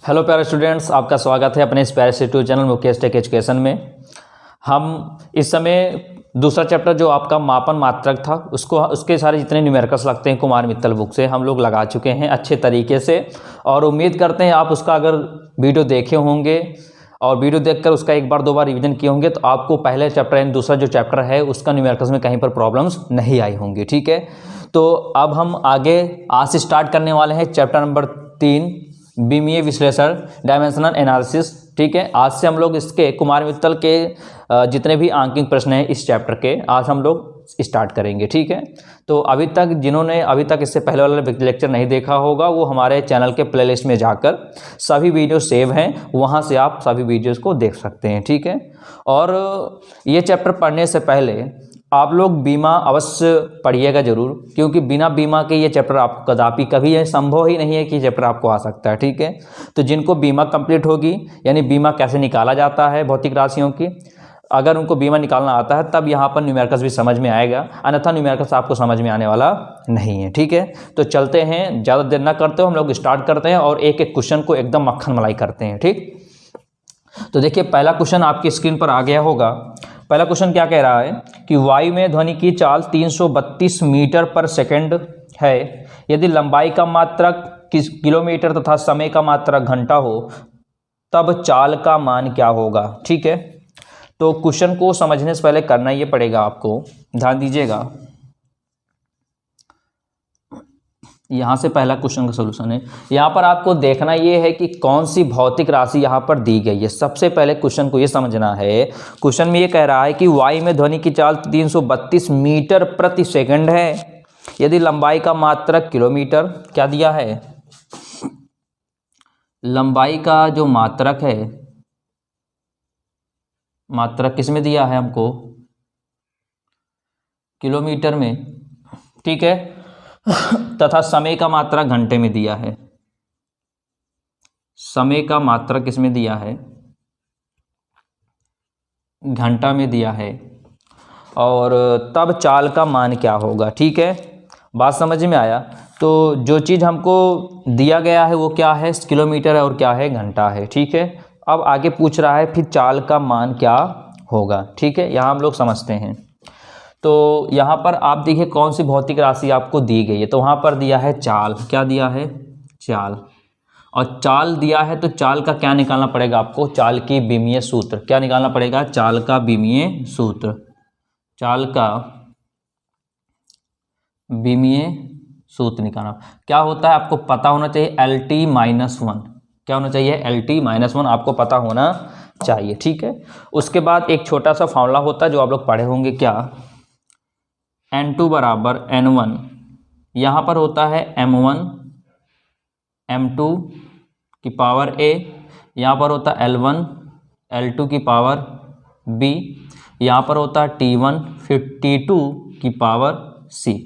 Hello प्यारे students, आपका स्वागत है अपने इस प्यारे से YouTube channel Mukesh tech education में। हम इस समय दूसरा चैप्टर जो आपका मापन मात्रक था उसके सारे जितने न्यूमेरिकल्स लगते हैं कुमार मित्तल बुक से हम लोग लगा चुके हैं अच्छे तरीके से, और उम्मीद करते हैं आप उसका अगर वीडियो देखे होंगे और वीडियो देखकर उसका एक बार दो बार रिवीजन किए होंगे तो आपको पहले चैप्टर यानी दूसरा जो चैप्टर है उसका न्यूमेरिकल्स में कहीं पर प्रॉब्लम्स नहीं आई होंगी। ठीक है, तो अब हम आगे आज से स्टार्ट करने वाले हैं चैप्टर नंबर 3 विमीय विश्लेषण डायमेंशनल एनालिसिस। ठीक है, आज से हम लोग इसके कुमार मित्तल के जितने भी आंकिक प्रश्न हैं इस चैप्टर के आज हम लोग स्टार्ट करेंगे। ठीक है, तो अभी तक जिन्होंने अभी तक इससे पहले वाला लेक्चर नहीं देखा होगा वो हमारे चैनल के प्लेलिस्ट में जाकर सभी वीडियो सेव हैं, वहाँ से आप सभी वीडियोज़ को देख सकते हैं। ठीक है, और ये चैप्टर पढ़ने से पहले आप लोग बीमा अवश्य पढ़िएगा जरूर, क्योंकि बिना बीमा के ये चैप्टर आपको कदापि कभी ये संभव ही नहीं है कि चैप्टर आपको आ सकता है। ठीक है, तो जिनको बीमा कंप्लीट होगी यानी बीमा कैसे निकाला जाता है भौतिक राशियों की, अगर उनको बीमा निकालना आता है तब यहाँ पर न्यूमेरिकल्स भी समझ में आएगा, अन्यथा न्यूमेरिकल्स आपको समझ में आने वाला नहीं है। ठीक है, तो चलते हैं, ज़्यादा देर ना करते हो हम लोग स्टार्ट करते हैं और एक एक क्वेश्चन को एकदम मक्खन मलाई करते हैं। ठीक, तो देखिए पहला क्वेश्चन आपकी स्क्रीन पर आ गया होगा। पहला क्वेश्चन क्या कह रहा है कि वायु में ध्वनि की चाल 332 मीटर पर सेकंड है। यदि लंबाई का मात्रक किलोमीटर तथा समय का मात्रक घंटा हो तब चाल का मान क्या होगा। ठीक है, तो क्वेश्चन को समझने से पहले करना ये पड़ेगा आपको, ध्यान दीजिएगा। यहाँ से पहला क्वेश्चन का सलूशन है, यहाँ पर आपको देखना ये है कि कौन सी भौतिक राशि यहाँ पर दी गई है। सबसे पहले क्वेश्चन को ये समझना है, क्वेश्चन में ये कह रहा है कि वायु में ध्वनि की चाल 332 मीटर प्रति सेकंड है। यदि लंबाई का मात्रक किलोमीटर, क्या दिया है, लंबाई का जो मात्रक है, मात्रक किस में दिया है हमको, किलोमीटर में। ठीक है, तथा समय का मात्रक घंटे में दिया है। समय का मात्रक किसमें दिया है, घंटा में दिया है, और तब चाल का मान क्या होगा। ठीक है, बात समझ में आया। तो जो चीज़ हमको दिया गया है वो क्या है, किलोमीटर है, और क्या है, घंटा है। ठीक है, अब आगे पूछ रहा है फिर चाल का मान क्या होगा। ठीक है, यहाँ हम लोग समझते हैं। तो यहाँ पर आप देखिए कौन सी भौतिक राशि आपको दी गई है, तो वहाँ पर दिया है चाल। क्या दिया है, चाल, और चाल दिया है तो चाल का क्या निकालना पड़ेगा आपको, चाल की विमीय सूत्र। क्या निकालना पड़ेगा, चाल का विमीय सूत्र। चाल का विमीय सूत्र निकालना क्या होता है आपको पता होना चाहिए, LT-1। क्या होना चाहिए, LT-1 आपको पता होना चाहिए। ठीक है, उसके बाद एक छोटा सा फॉर्मूला होता है जो आप लोग पढ़े होंगे, क्या, N2 बराबर N1, यहाँ पर होता है M1 M2 की पावर A, यहाँ पर होता है L1 L2 की पावर B, यहाँ पर होता है T1 फिर T2 की पावर C।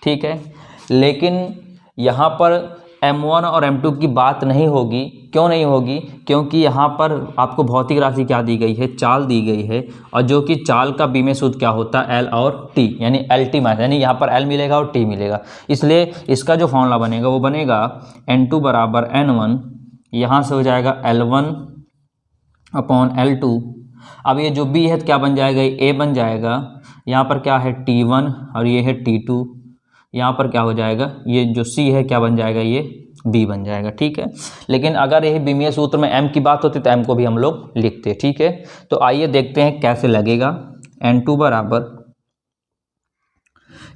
ठीक है, लेकिन यहाँ पर M1 और M2 की बात नहीं होगी। क्यों नहीं होगी, क्योंकि यहाँ पर आपको भौतिक राशि क्या दी गई है, चाल दी गई है, और जो कि चाल का विमीय सूत्र क्या होता है, L और T, यानी LT माइनस, यानी यहाँ पर L मिलेगा और T मिलेगा। इसलिए इसका जो फॉर्मूला बनेगा वो बनेगा N2 बराबर N1, यहाँ से हो जाएगा L1 अपॉन L2। अब ये जो B है तो क्या बन जाएगा, ये A बन जाएगा, यहाँ पर क्या है T1 और ये है T2, यहाँ पर क्या हो जाएगा, ये जो C है क्या बन जाएगा, ये B बन जाएगा। ठीक है, लेकिन अगर यही विमीय सूत्र में M की बात होती तो M को भी हम लोग लिखते। ठीक है, तो आइए देखते हैं कैसे लगेगा। N2 बराबर,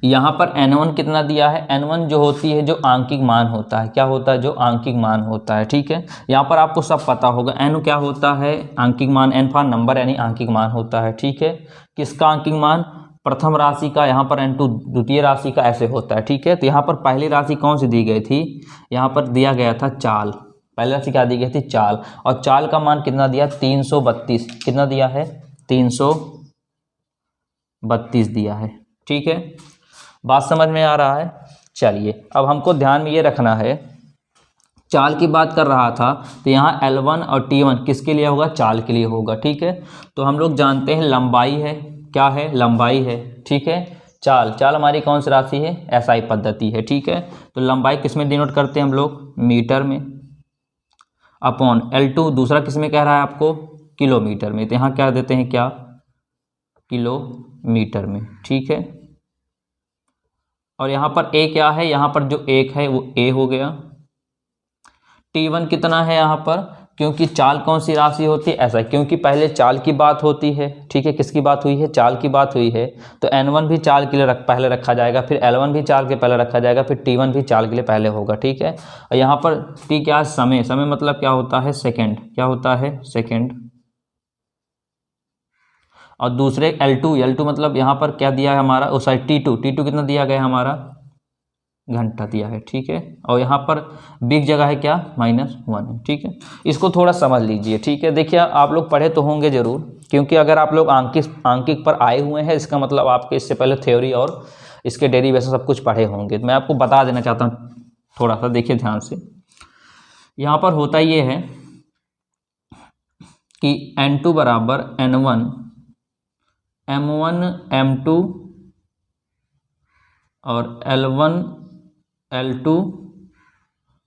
यहाँ पर N1 कितना दिया है, N1 जो होती है जो आंकिक मान होता है, क्या होता है, जो आंकिक मान होता है। ठीक है, यहाँ पर आपको सब पता होगा, N क्या होता है, आंकिक मान, N फॉर नंबर यानी आंकिक मान होता है। ठीक है, किसका आंकिक मान, प्रथम राशि का, यहाँ पर N2 द्वितीय राशि का, ऐसे होता है। ठीक है, तो यहाँ पर पहली राशि कौन सी दी गई थी, यहाँ पर दिया गया था चाल। पहली राशि क्या दी गई थी, चाल, और चाल का मान कितना दिया, 332, कितना दिया है, 332 दिया है। ठीक है, बात समझ में आ रहा है। चलिए अब हमको ध्यान में ये रखना है, चाल की बात कर रहा था तो यहाँ L1 और T1 किसके लिए होगा, चाल के लिए होगा। ठीक है, तो हम लोग जानते हैं लंबाई है, क्या है, लंबाई है। ठीक है, चाल, चाल हमारी कौन सी राशि है, SI पद्धति है। ठीक है, तो लंबाई किस में डिनोट करते हैं हम लोग, मीटर में, अपॉन L2 दूसरा किस में कह रहा है आपको, किलोमीटर में, तो यहाँ क्या देते हैं, क्या, किलोमीटर में, ठीक है। और यहाँ पर A क्या है, यहाँ पर जो 1 है वो A हो गया। T1 कितना है यहाँ पर, क्योंकि चाल कौन सी राशि होती है, ऐसा, क्योंकि पहले चाल की बात होती है, ठीक है, किसकी बात हुई है, चाल की बात हुई है, तो N1 भी चाल के लिए पहले रखा जाएगा, फिर L1 भी चाल के पहले रखा जाएगा, फिर T1 भी चाल के लिए पहले होगा, ठीक है। और यहाँ पर T क्या, समय, समय मतलब क्या होता है, सेकेंड, क्या होता है, सेकेंड। और दूसरे L2 मतलब यहाँ पर क्या दिया है हमारा, ओ सॉरी T2 कितना दिया गया है हमारा, घंटा दिया है, ठीक है। और यहाँ पर बिग जगह है क्या, -1 है, ठीक है। इसको थोड़ा समझ लीजिए, ठीक है। देखिए आप लोग पढ़े तो होंगे ज़रूर, क्योंकि अगर आप लोग आंकिक पर आए हुए हैं, इसका मतलब आपके इससे पहले थ्योरी और इसके डेरिवेशन सब कुछ पढ़े होंगे। तो मैं आपको बता देना चाहता हूँ थोड़ा सा, देखिए ध्यान से। यहाँ पर होता ये है कि N2 बराबर N1 M1 M2 और L1 L2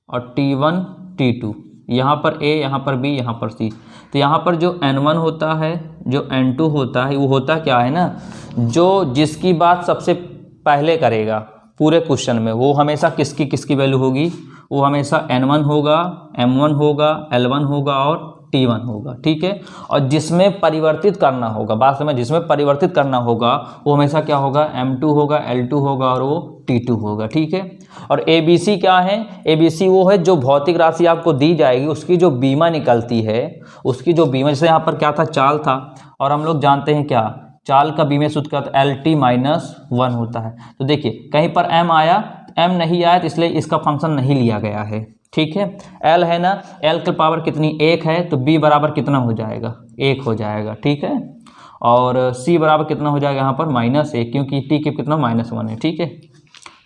और T1 T2, यहाँ पर A, यहाँ पर B, यहाँ पर C। तो यहाँ पर जो N1 होता है, जो N2 होता है, वो होता क्या है ना, जो जिसकी बात सबसे पहले करेगा पूरे क्वेश्चन में, वो हमेशा किसकी वैल्यू होगी, वो हमेशा N1 होगा, M1 होगा, L1 होगा और T1 होगा, ठीक है। और जिसमें परिवर्तित करना होगा, बात समझ, जिसमें परिवर्तित करना होगा वो हमेशा क्या होगा, M2 होगा, L2 होगा और वो T2 होगा, ठीक है। और ABC क्या है, ABC वो है जो भौतिक राशि आपको दी जाएगी उसकी जो बीमा निकलती है, उसकी जो बीमा, जैसे यहाँ पर क्या था, चाल था, और हम लोग जानते हैं क्या, चाल का बीमा सूत्र क्या था, LT-1 होता है। तो देखिए कहीं पर M आया, M नहीं आया, तो इसलिए इसका फंक्शन नहीं लिया गया है, ठीक है। L है ना, L की पावर कितनी, 1 है, तो B बराबर कितना हो जाएगा, 1 हो जाएगा, ठीक है। और C बराबर कितना हो जाएगा यहाँ पर, -1, क्योंकि T के कितना, -1 है, ठीक है।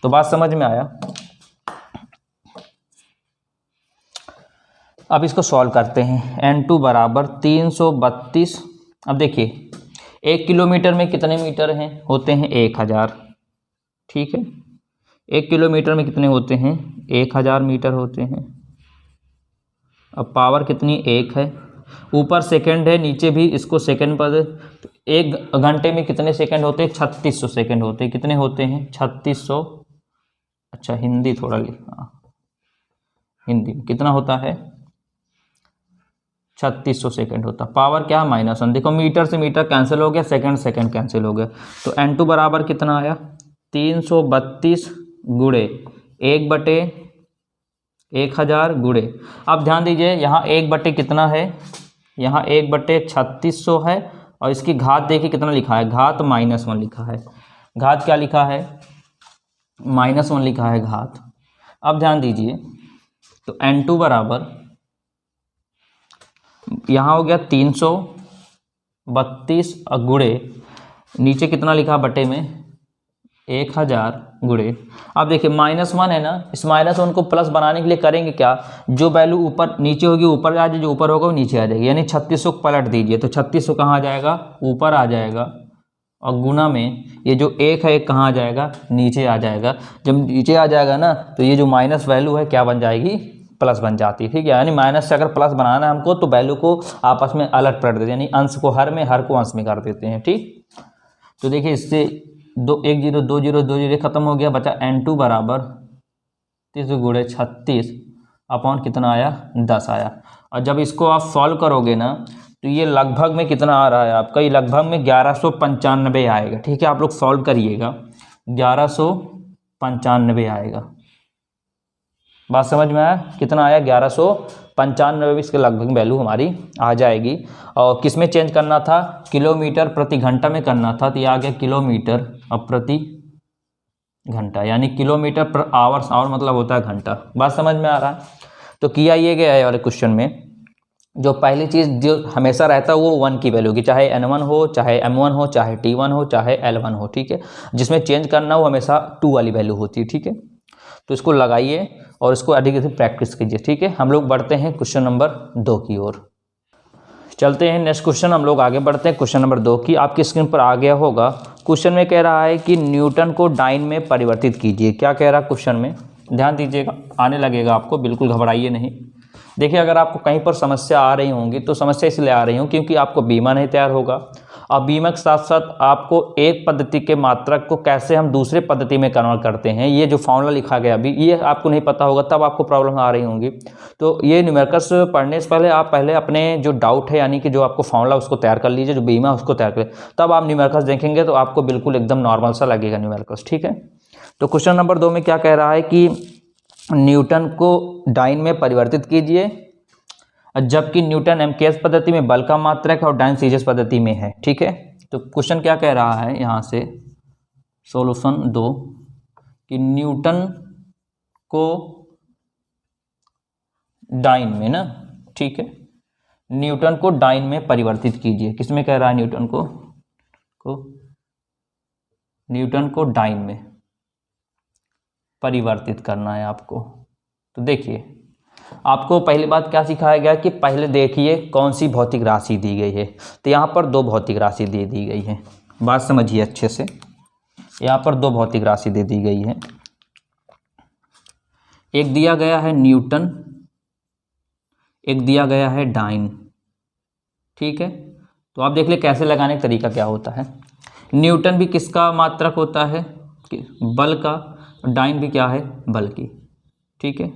तो बात समझ में आया। अब इसको सॉल्व करते हैं। N2 बराबर 332। अब देखिए 1 किलोमीटर में कितने मीटर हैं, होते हैं 1000, ठीक है। 1 किलोमीटर में कितने होते हैं, 1000 मीटर होते हैं। अब पावर कितनी, 1 है, ऊपर सेकंड है, नीचे भी इसको सेकंड पर, तो 1 घंटे में कितने सेकंड होते हैं, 3600 सेकंड होते हैं। कितने होते हैं, 3600। अच्छा हिंदी थोड़ा लिखा, हिंदी में कितना होता है, 3600 सेकंड होता। पावर क्या, -1। देखो मीटर से मीटर कैंसिल हो गया, सेकंड कैंसिल हो गया, तो N2 बराबर कितना आया, 332 गुणे 1/1000 गुणे, अब ध्यान दीजिए यहाँ 1/, कितना है, यहाँ 1/3600 है, और इसकी घात देखिए कितना लिखा है, घात -1 लिखा है। घात क्या लिखा है, -1 लिखा है घात। अब ध्यान दीजिए, तो N2 बराबर यहाँ हो गया 332 गुणे, नीचे कितना लिखा, बटे में 1000 गुणे। अब देखिए -1 है ना, इस -1 को प्लस बनाने के लिए करेंगे क्या, जो वैल्यू ऊपर नीचे होगी ऊपर आ जाएगी, जो ऊपर होगा वो नीचे आ जाएगी, यानी 3600 को पलट दीजिए, तो 3600 कहाँ आ जाएगा, ऊपर आ जाएगा, और गुना में ये जो 1 है 1 कहाँ आ जाएगा, नीचे आ जाएगा। जब नीचे आ जाएगा ना, तो ये जो माइनस वैल्यू है क्या बन जाएगी, प्लस बन जाती है, ठीक है। यानी माइनस से अगर प्लस बनाना है हमको, तो वैल्यू को आपस में अलग पलट देते हैं, यानी अंश को हर में, हर को अंश में कर देते हैं, ठीक। तो देखिए इससे 1 0 2 0 2 0 खत्म हो गया, बचा N2 बराबर 30 गुणे 36 अपॉन कितना आया, 10 आया। और जब इसको आप सॉल्व करोगे ना, तो ये लगभग में कितना आ रहा है आपका, ये लगभग में 1195 आएगा, ठीक है। आप लोग सॉल्व करिएगा, 1195 आएगा। बात समझ में आया, कितना आया, 1195 इसके लगभग वैल्यू हमारी आ जाएगी। और किस में चेंज करना था, किलोमीटर प्रति घंटा में करना था, तो ये आ गया किलोमीटर प्रति घंटा, यानी किलोमीटर पर आवर्स, आवर मतलब होता है घंटा। बात समझ में आ रहा है। तो किया ये गया है वाले क्वेश्चन में, जो पहली चीज़ जो हमेशा रहता है वो 1 की वैल्यू की, चाहे N1 हो, चाहे M1 हो, चाहे T1 हो, चाहे L1 हो, ठीक है। जिसमें चेंज करना वो हमेशा 2 वाली वैल्यू होती है, ठीक है। तो इसको लगाइए और इसको अधिक अधिक प्रैक्टिस कीजिए, ठीक है। हम लोग बढ़ते हैं क्वेश्चन नंबर 2 की ओर, चलते हैं नेक्स्ट क्वेश्चन, हम लोग आगे बढ़ते हैं क्वेश्चन नंबर 2 की। आपकी स्क्रीन पर आ गया होगा, क्वेश्चन में कह रहा है कि न्यूटन को डाइन में परिवर्तित कीजिए। क्या कह रहा है क्वेश्चन में, ध्यान दीजिएगा, आने लगेगा आपको, बिल्कुल घबराइए नहीं। देखिए अगर आपको कहीं पर समस्या आ रही होंगी तो समस्या इसलिए आ रही हो क्योंकि आपको बीमा नहीं तैयार होगा, और बीमा के साथ साथ आपको एक पद्धति के मात्रक को कैसे हम दूसरे पद्धति में कन्वर्ट करते हैं, ये जो फॉर्मूला लिखा गया अभी, ये आपको नहीं पता होगा, तब आपको प्रॉब्लम आ रही होंगी। तो ये न्यूमेरिकल्स पढ़ने से पहले आप पहले अपने जो डाउट है यानी कि जो आपको फॉर्मूला उसको तैयार कर लीजिए, जो बीमा उसको तैयार करें, तब आप न्यूमेरिकल्स देखेंगे तो आपको बिल्कुल एकदम नॉर्मल सा लगेगा न्यूमेरिकल्स। ठीक है, तो क्वेश्चन नंबर 2 में क्या कह रहा है कि न्यूटन को डाइन में परिवर्तित कीजिए, जबकि न्यूटन एमकेएस पद्धति में बल का मात्रक है और डाइन सीजीएस पद्धति में है। ठीक है, तो क्वेश्चन क्या कह रहा है यहाँ से, सॉल्यूशन 2, कि न्यूटन को डाइन में ना, ठीक है, न्यूटन को डाइन में परिवर्तित कीजिए। किसमें कह रहा है, न्यूटन को डाइन में परिवर्तित करना है आपको। तो देखिए आपको पहली बात क्या सिखाया गया कि पहले देखिए कौन सी भौतिक राशि दी गई है। तो यहाँ पर 2 भौतिक राशि दे दी गई है, बात समझिए अच्छे से। यहाँ पर 2 भौतिक राशि दे दी गई है, एक दिया गया है न्यूटन, एक दिया गया है डाइन। ठीक है, तो आप देख ले कैसे लगाने का तरीका क्या होता है। न्यूटन भी किसका मात्रक होता है, बल का, डाइन भी क्या है, बल की। ठीक है,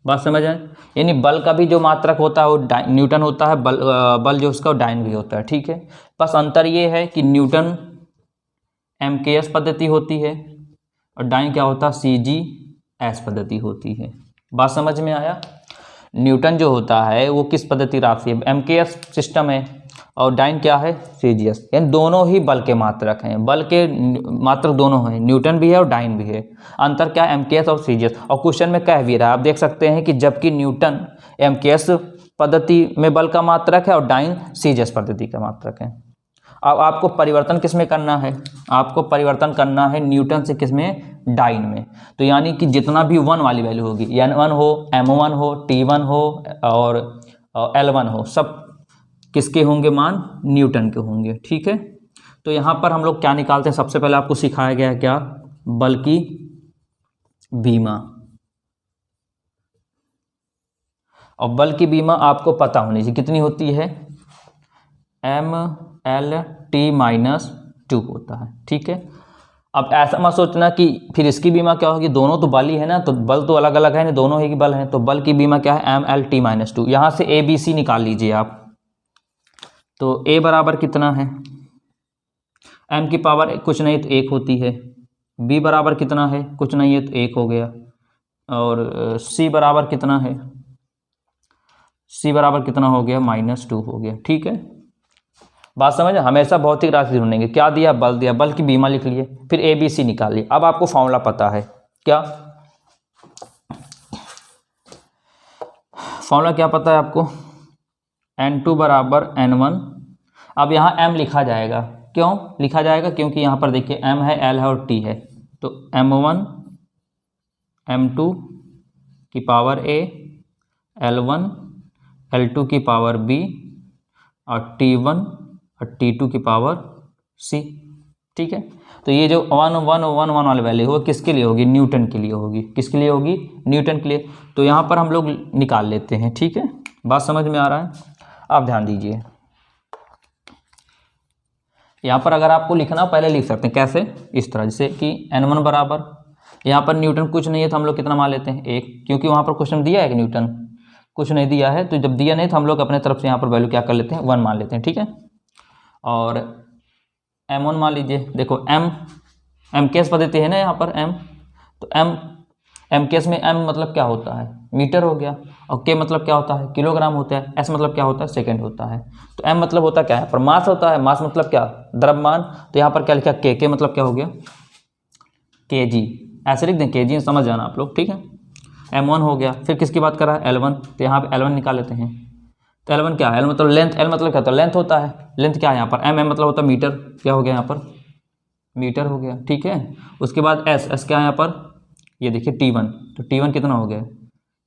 बात समझ आए, यानी बल का भी जो मात्रक होता है वो न्यूटन होता है, बल जो उसका डाइन भी होता है। ठीक है, बस अंतर ये है कि न्यूटन एमकेएस पद्धति होती है और डाइन क्या होता है, सीजीएस पद्धति होती है। बात समझ में आया। न्यूटन जो होता है वो किस पद्धति राशि है, एमकेएस सिस्टम है, और डाइन क्या है, सीजीएस, यानी दोनों ही बल के मात्रक हैं, बल के मात्रक दोनों हैं, न्यूटन भी है और डाइन भी है। अंतर क्या है, एमकेएस और सीजीएस। और क्वेश्चन में कह भी रहा है, आप देख सकते हैं कि जबकि न्यूटन एमकेएस पद्धति में बल का मात्रक है और डाइन सीजीएस पद्धति का मात्रक है। अब आपको परिवर्तन किस में करना है, आपको परिवर्तन करना है न्यूटन से किस में, डाइन में। तो यानी कि जितना भी 1 वाली वैल्यू होगी, n1 हो, m1 हो, t1 हो और l1 हो, सब किसके होंगे, मान न्यूटन के होंगे। ठीक है, तो यहाँ पर हम लोग क्या निकालते हैं, सबसे पहले आपको सिखाया गया है क्या, बल की बीमा। और बल की बीमा आपको पता होनी चाहिए कितनी होती है, mLt-2 होता है। ठीक है, अब ऐसा मत सोचना कि फिर इसकी बीमा क्या होगी, दोनों तो बल ही है ना, तो बल तो अलग अलग है ना, दोनों ही बल हैं, तो बल की बीमा क्या है, mLt-2। यहाँ से ABC निकाल लीजिए आप। तो A बराबर कितना है, m की पावर कुछ नहीं तो 1 होती है, B बराबर कितना है, कुछ नहीं है तो 1 हो गया, और C बराबर कितना है, C बराबर कितना हो गया, -2 हो गया। ठीक है, बात समझ। हमेशा भौतिक राशि ढूंढेंगे, क्या दिया, बल दिया, बल की बीमा लिख लिए, फिर ABC निकाल लिए। अब आपको फॉर्मूला पता है, क्या फॉर्मूला क्या पता है आपको, N2 बराबर N1। अब यहाँ M लिखा जाएगा, क्यों लिखा जाएगा, क्योंकि यहाँ पर देखिए M है, L है और T है, तो M1 M2 की पावर A, L1 L2 की पावर B और T1 और T2 की पावर C। ठीक है, तो ये जो 1 1 1 1 वाली वैल्यू हो किसके लिए होगी, न्यूटन के लिए होगी। किसके लिए होगी, न्यूटन के लिए। तो यहाँ पर हम लोग निकाल लेते हैं। ठीक है, बात समझ में आ रहा है। आप ध्यान दीजिए, यहाँ पर अगर आपको लिखना पहले लिख सकते हैं, कैसे, इस तरह, जैसे कि N1 बराबर, यहाँ पर न्यूटन कुछ नहीं है तो हम लोग कितना मान लेते हैं, 1, क्योंकि वहाँ पर क्वेश्चन दिया है कि न्यूटन कुछ नहीं दिया है, तो जब दिया नहीं तो हम लोग अपने तरफ से यहाँ पर वैल्यू क्या कर लेते हैं, 1 मान लेते हैं। ठीक है, और M1 मान लीजिए। देखो M केस पद्धति है ना यहाँ पर M, तो M केस में M मतलब क्या होता है, मीटर हो गया, और K मतलब क्या होता है, किलोग्राम होता है, S मतलब क्या होता है, सेकंड होता है। तो M मतलब होता क्या है, पर मास होता है, मास मतलब क्या, द्रव्यमान। तो यहाँ पर क्या लिखा, K मतलब क्या हो गया, kg, ऐसे लिख दें, kg समझ जाना आप लोग। ठीक है, M1 हो गया, फिर किसकी बात कर रहा है, L1, तो यहाँ पर L1 निकाल लेते हैं। तो L1 क्या है, L मतलब लेंथ, L मतलब क्या होता है, लेंथ होता है, लेंथ क्या है यहाँ पर, M मतलब होता है मीटर, क्या हो गया यहाँ पर, मीटर हो गया। ठीक है, उसके बाद S क्या है यहाँ पर, ये देखिए T1, तो T1 कितना हो गया,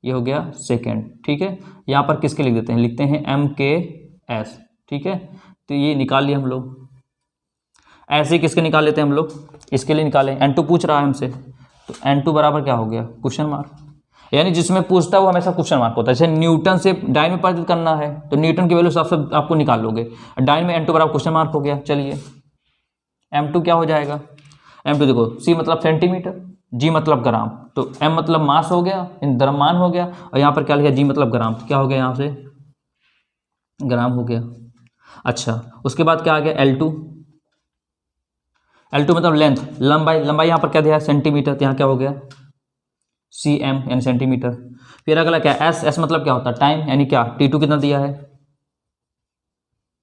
ये हो गया सेकेंड। ठीक है, यहाँ पर किसके लिख देते हैं, लिखते हैं MKS। ठीक है, तो ये निकाल लिए हम लोग। ऐसे ही किसके निकाल लेते हैं हम लोग, इसके लिए निकालें, N2 पूछ रहा है हमसे, तो N2 बराबर क्या हो गया, क्वेश्चन मार्क। यानी जिसमें पूछता है वो हमेशा क्वेश्चन मार्क होता है। जैसे न्यूटन से डाइन में परिवर्तित करना है तो न्यूटन की वैल्यू सबसे आपको निकाल लोगे, डाइन में n2 बराबर क्वेश्चन मार्क हो गया। चलिए m2 क्या हो जाएगा, m2 देखो c मतलब सेंटीमीटर, g मतलब ग्राम, तो m मतलब मास हो गया, द्रव्यमान हो गया, और यहाँ पर क्या लिखा g मतलब ग्राम, तो क्या हो गया यहाँ से ग्राम हो गया। अच्छा उसके बाद क्या आ गया L2, L2 मतलब लेंथ, लंबाई, लंबाई यहाँ पर क्या दिया है सेंटीमीटर, तो यहाँ क्या हो गया cm यानी सेंटीमीटर। फिर अगला क्या है s मतलब क्या होता है टाइम, यानी क्या t2 कितना दिया है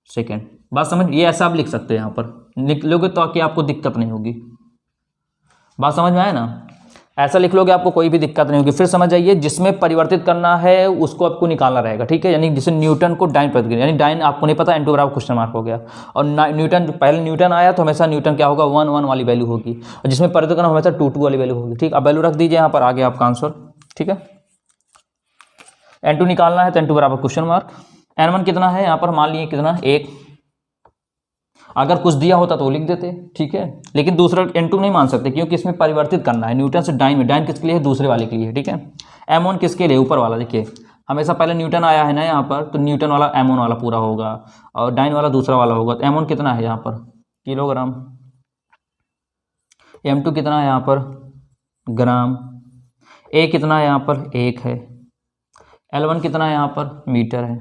सेकेंड। बात समझ, ये ऐसा आप लिख सकते हैं यहाँ पर, लिख लोगे तो कि आपको दिक्कत नहीं होगी। बात समझ में आया ना, ऐसा लिख लोगे आपको कोई भी दिक्कत नहीं होगी। फिर समझ जाइए जिसमें परिवर्तित करना है उसको आपको निकालना रहेगा, ठीक है। यानी जैसे न्यूटन को डाइन परिवर्तित, यानी डाइन आपको नहीं पता, n2 बराबर क्वेश्चन मार्क हो गया। और न्यूटन पहले न्यूटन आया तो हमेशा न्यूटन क्या होगा 1 1 वाली वैल्यू होगी, और जिसमें परिवर्तित करना हमेशा 2 2 वाली वैल्यू होगी, ठीक। अब वैल्यू रख दीजिए यहाँ पर, आ गया आपका आंसर, ठीक है। n2 निकालना है तो n2 बराबर क्वेश्चन मार्क, n1 कितना है यहाँ पर मान लिए कितना 1, अगर कुछ दिया होता तो लिख देते, ठीक है। लेकिन दूसरा n2 नहीं मान सकते क्योंकि इसमें परिवर्तित करना है न्यूटन से डाइन में, डाइन किसके लिए है दूसरे वाले के लिए, ठीक है। m1 किसके लिए ऊपर वाला, देखिए हमेशा पहले न्यूटन आया है ना यहाँ पर, तो न्यूटन वाला m1 वाला पूरा होगा और डाइन वाला दूसरा वाला होगा। तो m1 कितना है यहाँ पर किलोग्राम, m2 कितना है यहाँ पर ग्राम, a कितना है यहाँ पर 1 है, L1 कितना है यहाँ पर मीटर है,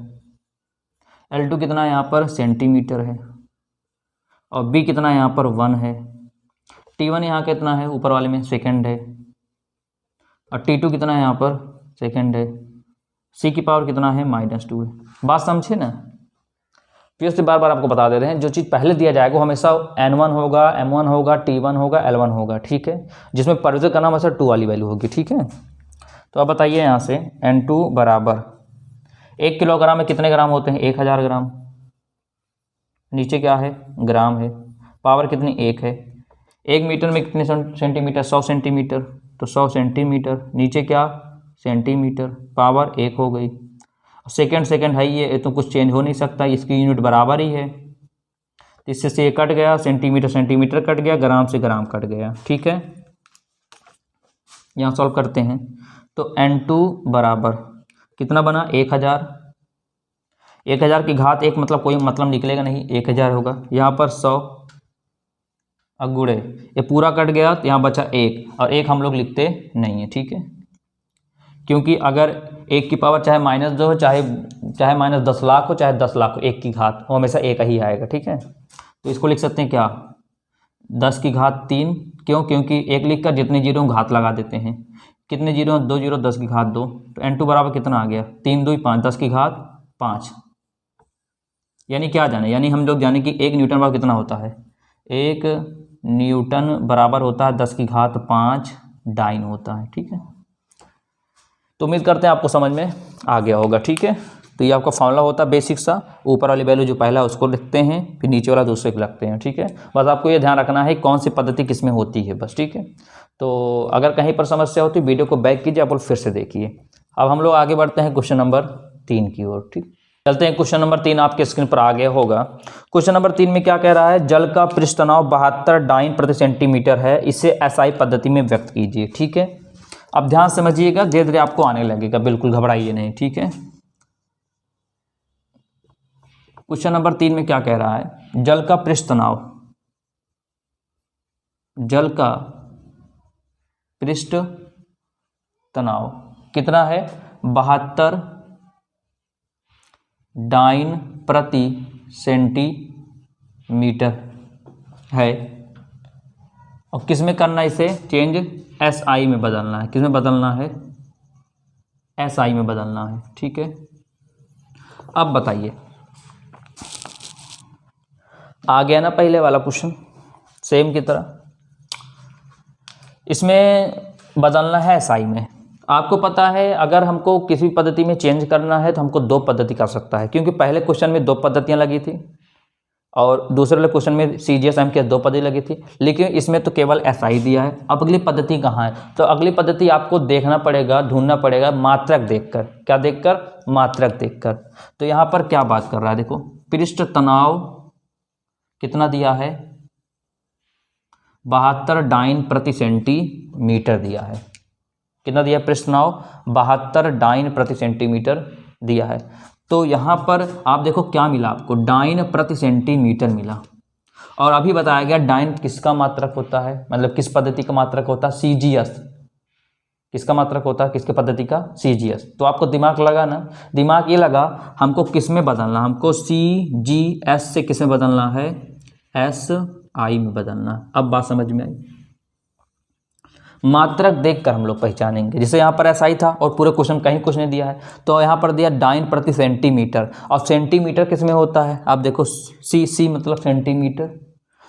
L2 कितना है यहाँ पर सेंटीमीटर है, और b कितना है यहाँ पर 1 है, t1 यहाँ कितना है ऊपर वाले में सेकंड है, और t2 कितना है यहाँ पर सेकंड है, c की पावर कितना है -2 है। बात समझे ना, फिर से बार बार आपको बता दे रहे हैं, जो चीज़ पहले दिया जाएगा वो हमेशा n1 होगा, m1 होगा, t1 होगा, L1 होगा, ठीक है। जिसमें परिवर्तित करना हमेशा 2 वाली वैल्यू होगी, ठीक है। तो अब बताइए यहाँ से n2 बराबर 1 किलोग्राम में कितने ग्राम होते हैं 1000 ग्राम, नीचे क्या है ग्राम है, पावर कितनी 1 है, 1 मीटर में कितने सेंटीमीटर 100 सेंटीमीटर, तो 100 सेंटीमीटर, नीचे क्या सेंटीमीटर, पावर 1 हो गई। सेकंड सेकंड है ये तो कुछ चेंज हो नहीं सकता, इसकी यूनिट बराबर ही है, तो इससे से कट गया, सेंटीमीटर सेंटीमीटर कट गया, ग्राम से ग्राम कट गया, ठीक है। यहाँ सॉल्व करते हैं तो n2 बराबर कितना बना 1000, 1000 की घात 1 मतलब कोई मतलब निकलेगा नहीं, 1000 होगा, यहाँ पर 100 अगुड़े ये पूरा कट गया तो यहाँ बचा 1, और 1 हम लोग लिखते नहीं है, ठीक है। क्योंकि अगर 1 की पावर चाहे -2 हो, चाहे -10 लाख हो, चाहे 10 लाख हो, 1 की घात वो हमेशा 1 ही आएगा, ठीक है। तो इसको लिख सकते हैं क्या 10 की घात 3, क्यों क्योंकि 1 लिख कर जितने जीरो घात लगा देते हैं, कितने जीरो 2 जीरो 10 की घात 2, तो n2 बराबर कितना आ गया 3 2 5, 10 की घात 5। यानी क्या जाने, यानी हम लोग जाने कि 1 न्यूटन बराबर कितना होता है, 1 न्यूटन बराबर होता है 10 की घात 5 डाइन होता है, ठीक है। तो उम्मीद करते हैं आपको समझ में आ गया होगा, ठीक है। तो ये आपका फॉर्मूला होता है बेसिक सा, ऊपर वाली वैल्यू जो पहला है उसको लिखते हैं, फिर नीचे वाला दूसरे को लिखते हैं, ठीक है। बस आपको ये ध्यान रखना है कौन सी पद्धति किस में होती है, बस, ठीक है। तो अगर कहीं पर समस्या होती है वीडियो को बैक कीजिए, आप फिर से देखिए। अब हम लोग आगे बढ़ते हैं क्वेश्चन नंबर 3 की ओर, ठीक। चलते हैं क्वेश्चन नंबर 3 आपके स्क्रीन पर आ गया होगा। क्वेश्चन नंबर 3 में क्या कह रहा है, जल का पृष्ठ तनाव 72 डाइन प्रति सेंटीमीटर है, इसे SI पद्धति में व्यक्त कीजिए, ठीक है। अब ध्यान समझिएगा, धीरे धीरे आपको आने लगेगा, बिल्कुल घबराइए नहीं, ठीक है। क्वेश्चन नंबर 3 में क्या कह रहा है, जल का पृष्ठ तनाव, जल का पृष्ठ तनाव कितना है 72 डाइन प्रति सेंटीमीटर है, और किस में करना है इसे चेंज SI में बदलना है, किस में बदलना है SI में बदलना है, ठीक है। अब बताइए आ गया ना पहले वाला क्वेश्चन सेम की तरह, इसमें बदलना है SI में। आपको पता है अगर हमको किसी पद्धति में चेंज करना है तो हमको 2 पद्धति कर सकता है, क्योंकि पहले क्वेश्चन में 2 पद्धतियां लगी थी और दूसरे वाले क्वेश्चन में CGSM की 2 पद्धति लगी थी, लेकिन इसमें तो केवल SI दिया है। अब अगली पद्धति कहाँ है, तो अगली पद्धति आपको देखना पड़ेगा, ढूंढना पड़ेगा मात्रक देखकर, क्या देखकर मात्रक देखकर। तो यहाँ पर क्या बात कर रहा है, देखो पृष्ठ तनाव कितना दिया है 72 डाइन प्रति सेंटीमीटर दिया है, कितना दिया पृष्ठ तनाव 72 डाइन प्रति सेंटीमीटर दिया है। तो यहाँ पर आप देखो क्या मिला आपको, डाइन प्रति सेंटीमीटर मिला। और अभी बताया गया डाइन किसका मात्रक होता है, मतलब किस पद्धति का मात्रक होता है, सीजीएस। किसका मात्रक होता है, किसके पद्धति का, सीजीएस। तो आपको दिमाग लगा ना, दिमाग ये लगा हमको किस में बदलना, हमको सीजीएस से किस में बदलना है, एसआई में बदलना। अब बात समझ में आई। मात्रक देखकर हम लोग पहचानेंगे। जैसे यहाँ पर एसआई था और पूरे क्वेश्चन कहीं कुछ नहीं दिया है, तो यहाँ पर दिया डाइन प्रति सेंटीमीटर। और सेंटीमीटर किस में होता है, आप देखो सी मतलब सेंटीमीटर,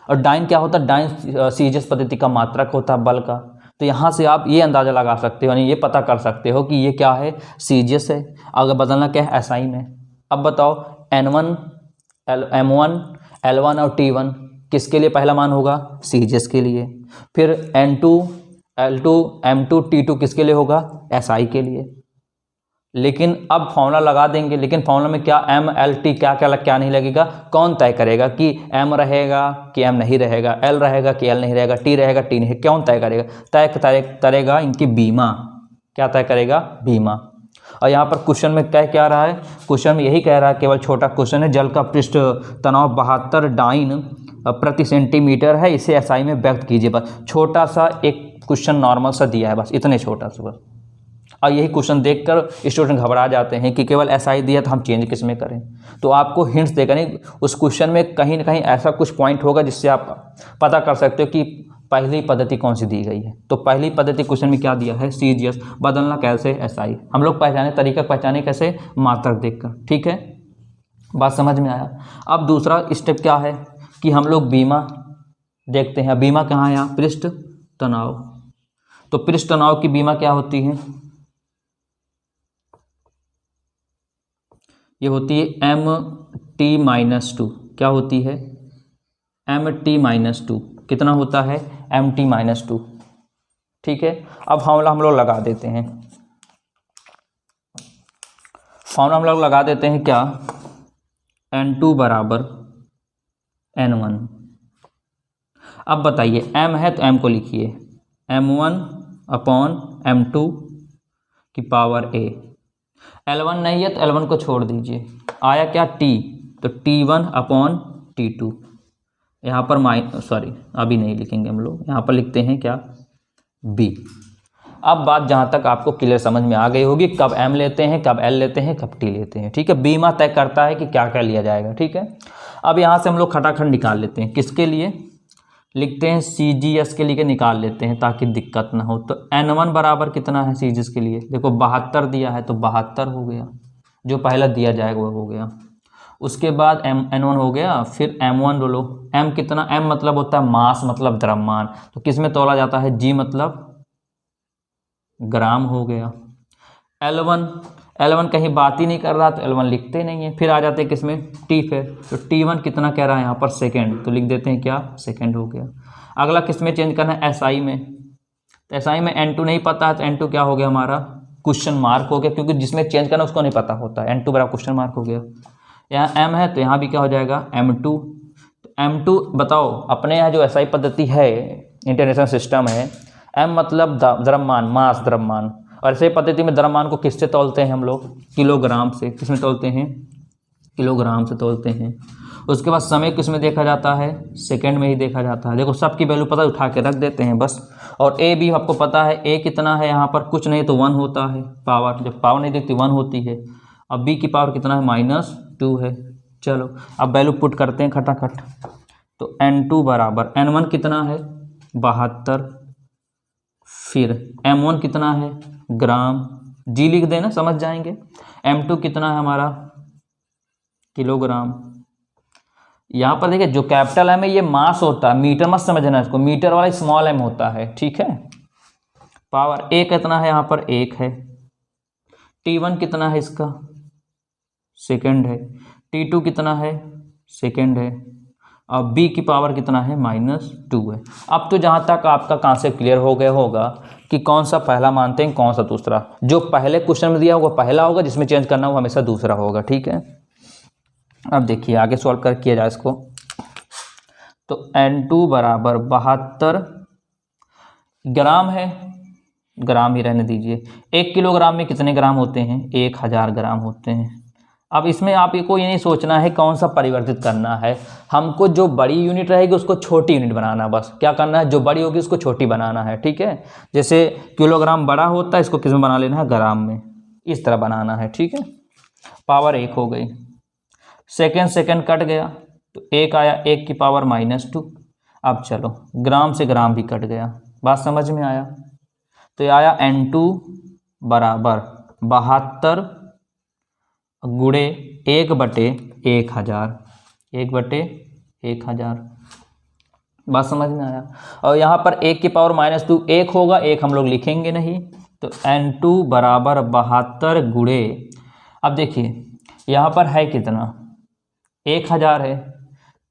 और डाइन क्या होता है, डाइन सीजीएस पद्धति का मात्रक होता है बल का। तो यहाँ से आप ये अंदाज़ा लगा सकते हो, यानी ये पता कर सकते हो कि ये क्या है, सीजीएस है। अगर बदलना क्या है, एसआई में। अब बताओ N1 M1 L1 और T1 किसके लिए पहला मान होगा, सीजीएस के लिए। फिर N2 L2 M2 T2 किसके लिए होगा, SI के लिए। लेकिन अब फॉर्मूला लगा देंगे, लेकिन फॉर्मूला में क्या M L T क्या नहीं लगेगा, कौन तय करेगा कि M रहेगा कि M नहीं रहेगा, L रहेगा कि L नहीं रहेगा, T रहेगा T नहीं, कौन तय करेगा, तय करेगा इनकी बीमा। क्या तय करेगा, बीमा। और यहाँ पर क्वेश्चन में क्या रहा है, क्वेश्चन में यही कह रहा है, केवल छोटा क्वेश्चन है, जल का पृष्ठ तनाव 72 डाइन प्रति सेंटीमीटर है, इसे SI में व्यक्त कीजिए। बस छोटा सा एक क्वेश्चन नॉर्मल सा दिया है, बस इतने छोटा सा बस। और यही क्वेश्चन देखकर स्टूडेंट घबरा जाते हैं कि केवल एसआई दिया तो हम चेंज किस में करें। तो आपको हिंट्स देगा, नहीं उस क्वेश्चन में कहीं ना कहीं ऐसा कुछ पॉइंट होगा जिससे आप पता कर सकते हो कि पहली पद्धति कौन सी दी गई है। तो पहली पद्धति क्वेश्चन में क्या दिया है, सीजीएस। बदलना कैसे, एसआई। हम लोग तरीका पहचाने कैसे, मात्रक देखकर। ठीक है, बात समझ में आया। अब दूसरा स्टेप क्या है कि हम लोग बीमा देखते हैं। बीमा कहाँ है, यहाँ पृष्ठ तनाव। तो पृष्ठ तनाव की बीमा क्या होती है, ये होती है MT-2। क्या होती है, MT-2। कितना होता है, MT-2। ठीक है, अब फॉर्मूला हम लोग लगा देते हैं। फॉर्मूला हम लोग लगा देते हैं क्या, N2 बराबर N1। अब बताइए M है तो M को लिखिए M1/M2 की पावर A। L1 नहीं है तो L1 को छोड़ दीजिए। आया क्या, T, तो T1/T2। यहाँ पर अभी नहीं लिखेंगे हम लोग, यहाँ पर लिखते हैं क्या, B। अब बात जहाँ तक आपको क्लियर समझ में आ गई होगी, कब M लेते हैं, कब L लेते हैं, कब T लेते हैं। ठीक है, बीमा तय करता है कि क्या क्या लिया जाएगा। ठीक है, अब यहाँ से हम लोग खटाखट निकाल लेते हैं। किसके लिए लिखते हैं, सीजीएस के लिए निकाल लेते हैं ताकि दिक्कत ना हो। तो N1 बराबर कितना है सीजीएस के लिए, देखो 72 दिया है तो 72 हो गया, जो पहला दिया जाएगा वो हो गया। उसके बाद N1 हो गया, फिर M1 लो। M कितना, M मतलब होता है मास, मतलब द्रव्यमान। तो किस में तोला जाता है, G मतलब ग्राम हो गया। L1 कहीं बात ही नहीं कर रहा तो L1 लिखते नहीं है। फिर आ जाते हैं किसमें, T पे। तो T1 कितना कह रहा है यहाँ पर, सेकेंड, तो लिख देते हैं क्या, सेकेंड हो गया। अगला किसमें चेंज करना है, SI में। तो SI में N2 नहीं पता है तो N2 क्या हो गया हमारा, क्वेश्चन मार्क हो गया, क्योंकि जिसमें चेंज करना उसको नहीं पता होता है। N2 बराबर क्वेश्चन मार्क हो गया। यहाँ M है तो यहाँ भी क्या हो जाएगा, M2। तो M2 बताओ, अपने यहाँ जो SI पद्धति है, इंटरनेशनल सिस्टम है, M मतलब द्रव्यमान, मास, द्रव्यमान। और ऐसे पद्धति में द्रव्यमान को किससे तौलते हैं हम लोग, किलोग्राम से। किसमें तौलते हैं, किलोग्राम से तौलते हैं। उसके बाद समय किसमें देखा जाता है, सेकंड में ही देखा जाता है। देखो सबकी वैल्यू पता, उठा के रख देते हैं बस। और A भी आपको पता है, A कितना है यहाँ पर, कुछ नहीं तो 1 होता है पावर, जब पावर नहीं देखती 1 होती है। अब B की पावर कितना है, -2 है। चलो अब वैल्यू पुट करते हैं खटाखट। तो N2 बराबर N1 कितना है, 72। फिर M1 कितना है, ग्राम, G लिख देना, समझ जाएंगे। M2 कितना है हमारा, किलोग्राम। यहाँ पर देखिए जो कैपिटल M है ये मास होता है, मीटर मत समझना इसको, मीटर वाला स्मॉल m होता है। ठीक है, पावर A कितना है यहाँ पर, 1 है। T1 कितना है इसका, सेकंड है। T2 कितना है, सेकंड है। और B की पावर कितना है, -2 है। अब तो जहाँ तक आपका कॉन्सेप्ट क्लियर हो गया होगा कि कौन सा पहला मानते हैं, कौन सा दूसरा। जो पहले क्वेश्चन में दिया होगा पहला होगा, जिसमें चेंज करना वो हमेशा दूसरा होगा। ठीक है, अब देखिए आगे सॉल्व कर किया जाए इसको। तो N2 बराबर 72 ग्राम है, ग्राम ही रहने दीजिए। 1 किलोग्राम में कितने ग्राम होते हैं? 1000 ग्राम होते हैं। अब इसमें आपको ये नहीं सोचना है कौन सा परिवर्तित करना है, हमको जो बड़ी यूनिट रहेगी उसको छोटी यूनिट बनाना, बस क्या करना है, जो बड़ी होगी उसको छोटी बनाना है, ठीक है। जैसे किलोग्राम बड़ा होता है, इसको किस में बना लेना है, ग्राम में, इस तरह बनाना है, ठीक है। पावर 1 हो गई, सेकेंड कट गया तो 1 आया, 1 की पावर -2। अब चलो ग्राम से ग्राम भी कट गया, बात समझ में आया। तो ये आया N2 बराबर 72 गुणे 1/1000, 1/1000, बात समझ में आया। और यहाँ पर 1 की पावर -2 1 होगा, 1 हम लोग लिखेंगे नहीं, तो N2 बराबर 72 गुणे, अब देखिए यहाँ पर है कितना, 1000 है,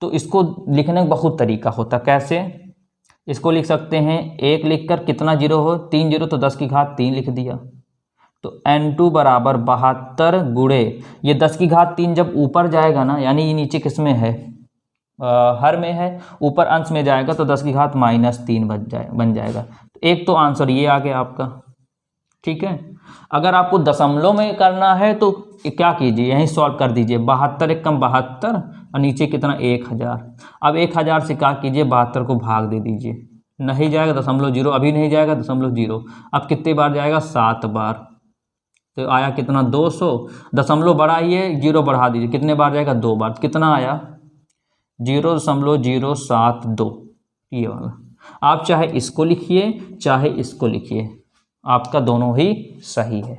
तो इसको लिखने का बहुत तरीका होता, कैसे इसको लिख सकते हैं, 1 लिख कर कितना जीरो हो, 3 जीरो, तो 10 की घात 3 लिख दिया। तो N2 बराबर 72 गुणे, ये 10 की घात 3 जब ऊपर जाएगा ना, यानी ये नीचे किस में है, हर में है, ऊपर अंश में जाएगा तो 10 की घात -3 बन जाएगा। तो एक तो आंसर ये आ गया आपका, ठीक है। अगर आपको दशमलव में करना है तो क्या कीजिए, यहीं सॉल्व कर दीजिए, 72 एक कम 72 और नीचे कितना 1000। अब 1000 से क्या कीजिए, 72 को भाग दे दीजिए, नहीं जाएगा दशमलव जीरो, अभी नहीं जाएगा दशमलव जीरो, अब कितने बार जाएगा, 7 बार, तो आया कितना 200, दशमलव बढ़ाइए, जीरो बढ़ा दीजिए, कितने बार जाएगा, 2 बार, कितना आया 0.072, ये वाला। आप चाहे इसको लिखिए चाहे इसको लिखिए, आपका दोनों ही सही है।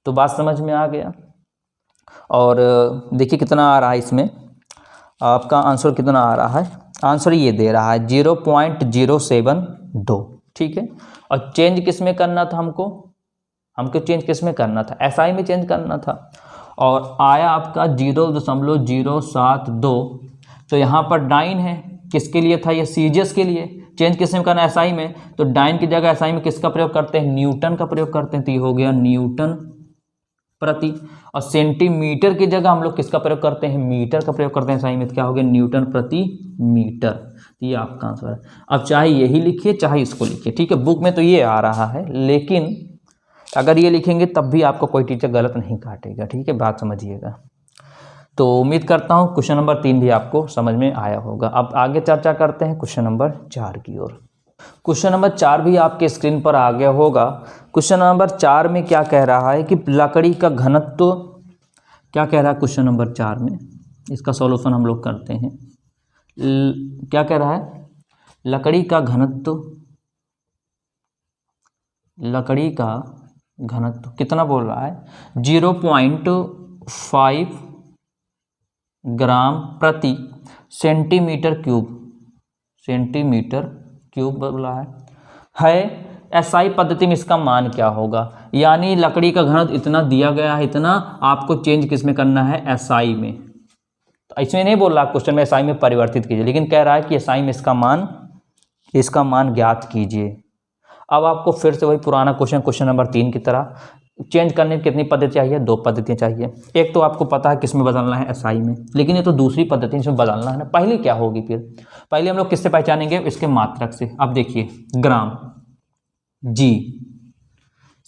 तो बात समझ में आ गया। और देखिए कितना आ रहा है इसमें, आपका आंसर कितना आ रहा है, आंसर ये दे रहा है 0.072, ठीक है। और चेंज किस में करना था, हमको चेंज किस में करना था, SI में चेंज करना था, और आया आपका 0.072। तो यहाँ पर डाइन है, किसके लिए था ये, सीजियस के लिए। चेंज किस में करना, SI में, तो डाइन की जगह SI में किसका प्रयोग करते हैं, न्यूटन का प्रयोग करते हैं, तो ये हो गया न्यूटन प्रति। और सेंटीमीटर की जगह हम लोग किसका प्रयोग करते हैं, मीटर का प्रयोग करते हैं SI में, तो क्या हो गया, न्यूटन प्रति मीटर। तो ये आपका आंसर है। अब चाहे यही लिखिए चाहे इसको लिखिए, ठीक है, बुक में तो ये आ रहा है, लेकिन अगर ये लिखेंगे तब भी आपको कोई टीचर गलत नहीं काटेगा, ठीक है, बात समझिएगा। तो उम्मीद करता हूँ क्वेश्चन नंबर 3 भी आपको समझ में आया होगा। अब आगे चर्चा करते हैं क्वेश्चन नंबर 4 की ओर। क्वेश्चन नंबर 4 भी आपके स्क्रीन पर आ गया होगा। क्वेश्चन नंबर 4 में क्या कह रहा है कि लकड़ी का घनत्व, क्या कह रहा है क्वेश्चन नंबर 4 में, इसका सॉल्यूशन हम लोग करते हैं। क्या कह रहा है, लकड़ी का घनत्व कितना बोल रहा है, 0.5 ग्राम प्रति सेंटीमीटर क्यूब बोला है। SI पद्धति में इसका मान क्या होगा, यानी लकड़ी का घनत्व इतना दिया गया है, इतना आपको चेंज किस में करना है, SI में। तो इसमें नहीं बोल रहा क्वेश्चन में SI में परिवर्तित कीजिए, लेकिन कह रहा है कि SI में इसका मान ज्ञात कीजिए। अब आपको फिर से वही पुराना क्वेश्चन नंबर 3 की तरह चेंज करने की कितनी पद्धति चाहिए, 2 पद्धतियाँ चाहिए। एक तो आपको पता है किस में बदलना है, SI में, लेकिन ये तो दूसरी पद्धति इसमें बदलना है ना। पहले क्या होगी, फिर पहले हम लोग किससे पहचानेंगे, इसके मात्रक से। अब देखिए ग्राम, G,